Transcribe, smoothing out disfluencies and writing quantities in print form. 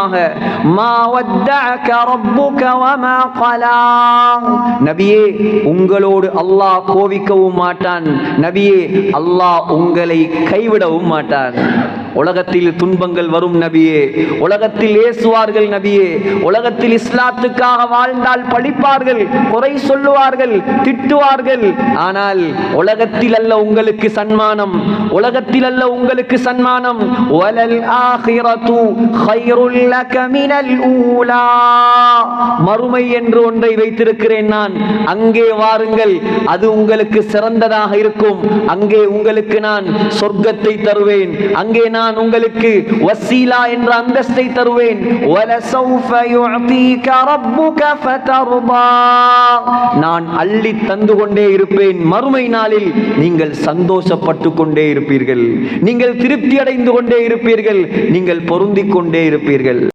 நிச்சயமாக மா வத்தஅக ரப்புக வமா கலா, நபியே உங்களோடு அல்லாஹ் கோபிக்கவும் மாட்டான், நபியே அல்லாஹ் உங்களை கைவிடவும் மாட்டான். உலகத்தில் துன்பங்கள் வரும் நபியே, உலகத்தில் ஏசுவார்கள் நபியே, உலகத்தில் இஸ்லாத்துக்காக வாழ்ந்தால் பழிப்பார்கள், குறை சொல்லுவார்கள், திட்டுவார்கள். ஆனால் உலகத்தில் அல்ல உங்களுக்கு சன்மானம், உலகத்தில் அல்ல உங்களுக்கு சன்மானம். வலல் ஆகிரது கைருல் லக மினல் ஊலா, மறுமை என்று ஒன்றை வைத்திருக்கிறேன் நான், அங்கே வாருங்கள், அது உங்களுக்கு சிறந்ததாக இருக்கும். அங்கே உங்களுக்கு நான் சொர்க்கத்தை தருவேன், அங்கே நான் உங்களுக்கு வசீலா என்ற அந்தஸ்தை தருவேன். வலசௌஃப யுஅதீக ரப்புக ஃபதர்தா, நான் அள்ளி தந்து கொண்டே இருப்பேன். மறுமை நாளில் நீங்கள் சந்தோஷப்பட்டு கொண்டே இருப்பீர்கள், நீங்கள் திருப்தி அடைந்து கொண்டே இருப்பீர்கள், நீங்கள் பொருந்திக் கொண்டே இருப்பீர்கள்.